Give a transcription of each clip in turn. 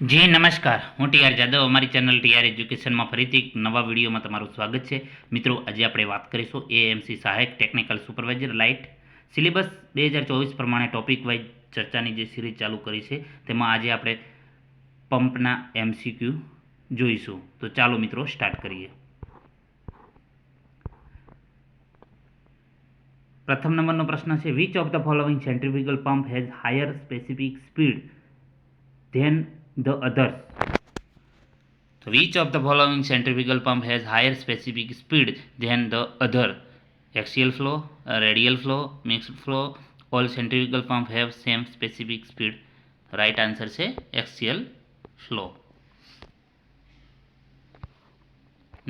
જી નમસ્કાર, હું ટીઆર જાદવ. અમારી ચેનલ ટીઆર એજ્યુકેશનમાં ફરીથી એક નવા વિડીયોમાં તમારું સ્વાગત છે. મિત્રો, આજે આપણે વાત કરીશું એએમસી સહાયક ટેકનિકલ સુપરવાઇઝર લાઇટ સિલેબસ 2024 પ્રમાણે ટોપિક વાઇઝ ચર્ચાની જે સિરીઝ ચાલુ કરી છે તેમાં આજે આપણે પંપના એમસીક્યુ જોઈશું. તો ચાલો મિત્રો સ્ટાર્ટ કરીએ. પ્રથમ નંબરનો પ્રશ્ન છે, which of the following centrifugal pump has higher specific speed than the others? So which of the following centrifugal pump has higher specific speed than the other? Axial flow, radial flow, mixed flow. All centrifugal pump have same specific speed. Right answer છે axial flow.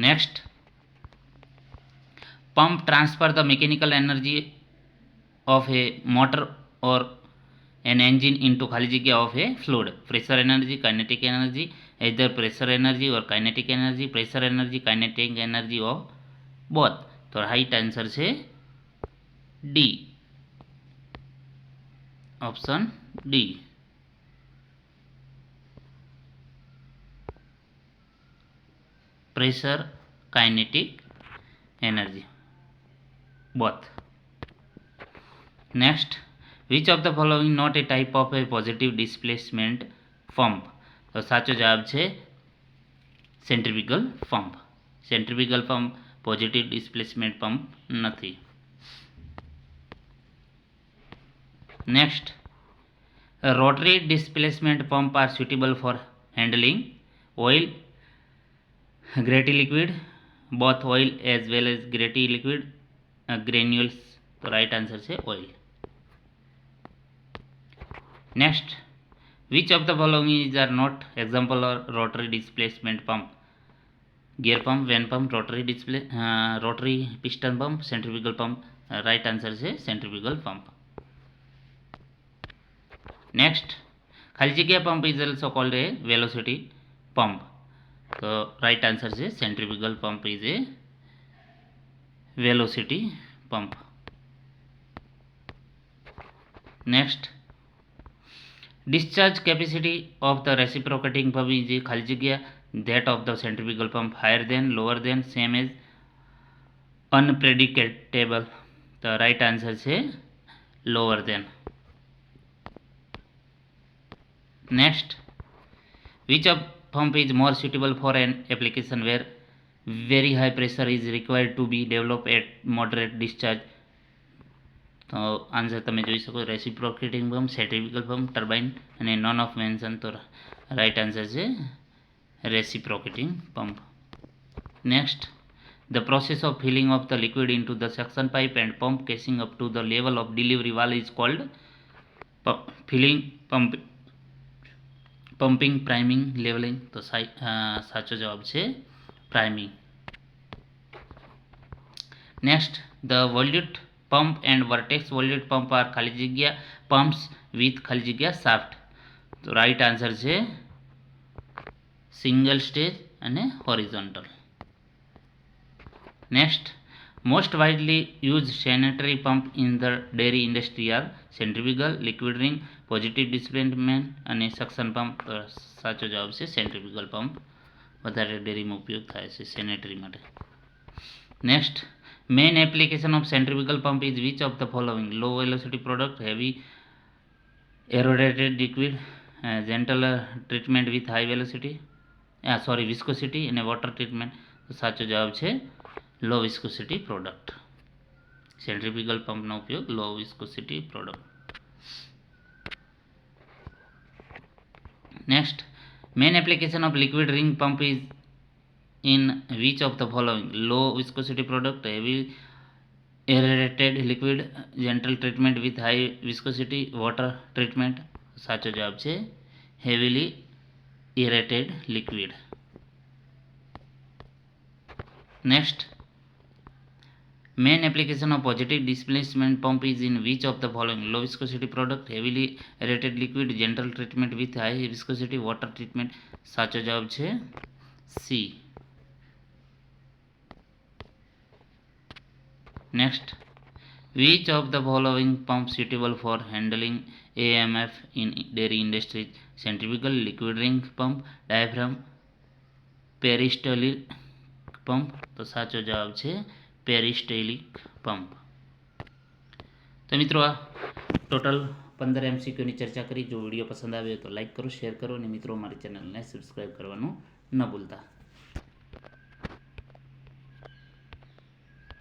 Next, pump transfer the mechanical energy of a motor or an engine into ખાલી જગ્યા of a fluid. Pressure energy, kinetic energy, either pressure energy or kinetic energy, pressure energy, kinetic energy or both. તો right answer છે D, option D. Pressure, kinetic energy, both. Next, which of the following not a type of a positive displacement pump? તો સાચો જવાબ છે centrifugal pump. Centrifugal pump positive displacement pump નથી. Next, rotary displacement pump are suitable for handling oil, gritty liquid, both oil as well as gritty liquid, granules. તો right answer છે oil. Next, which of the following is are not example of rotary displacement pump? Gear pump, vane pump, rotary piston pump, centrifugal pump. Right answer છે centrifugal pump. Next, ખાલી જગ્યા pump is also called a velocity pump. તો right answer છે centrifugal pump is a velocity pump. Next, discharge capacity of the reciprocating pump is ખાલી જગ્યા that of the centrifugal pump, higher than, lower than, same as, unpredictable. The right answer છે lower than. Next, which of pump is more suitable for an application where very high pressure is required to be developed at moderate discharge? તો answer તમે જોઈ શકો, reciprocating pump, centrifugal pump, turbine અને non of mention. તો right answer છે reciprocating pump. Next, the process of filling of the liquid into the suction pipe and pump casing up to the level of delivery valve is called filling, pumping, priming, leveling. તો સાચો જવાબ છે priming. Next, the volute pump and vertex volute pump are ખાલી જગ્યા pumps with ખાલી જગ્યા shaft. તો right answer છે સિંગલ સ્ટેજ અને horizontal. Next, most widely used sanitary pump in the dairy industry are centrifugal, liquid ring, positive displacement અને suction pump. તો સાચો જવાબ છે centrifugal pump. વધારે ડેરીમાં ઉપયોગ થાય છે સેનેટરી માટે. Next, main application of centrifugal pump is which of the following? Low velocity product, heavy aerated liquid, gentle treatment with high velocity, viscosity અને water treatment. તો સાચો જવાબ છે લો વિસ્કોસિટી પ્રોડક્ટ. સેન્ટ્રીફ્યુગલ પંપનો ઉપયોગ low viscosity product. Next, main application of liquid ring pump is in which of the following? Low viscosity product, heavy aerated liquid, gentle treatment with high viscosity, water treatment. સાચો જવાબ છે heavily aerated liquid. Next, main application of positive displacement pump is in which of the following? Low viscosity product, heavily aerated liquid, gentle treatment with high viscosity, water treatment. સાચો જવાબ છે C. Next, which of the following pump suitable for handling AMF in dairy industry? Centrifugal, liquid ring pump, diaphragm, peristaltic pump. તો સાચો જવાબ છે પેરિસ્ટોલિક pump. તો મિત્રો આ ટોટલ 15 MCQની ચર્ચા કરી. જો વિડીયો પસંદ આવ્યો તો લાઈક કરો, શેર કરો અને મિત્રો મારી ચેનલને સબસ્ક્રાઈબ કરવાનું ન ભૂલતા.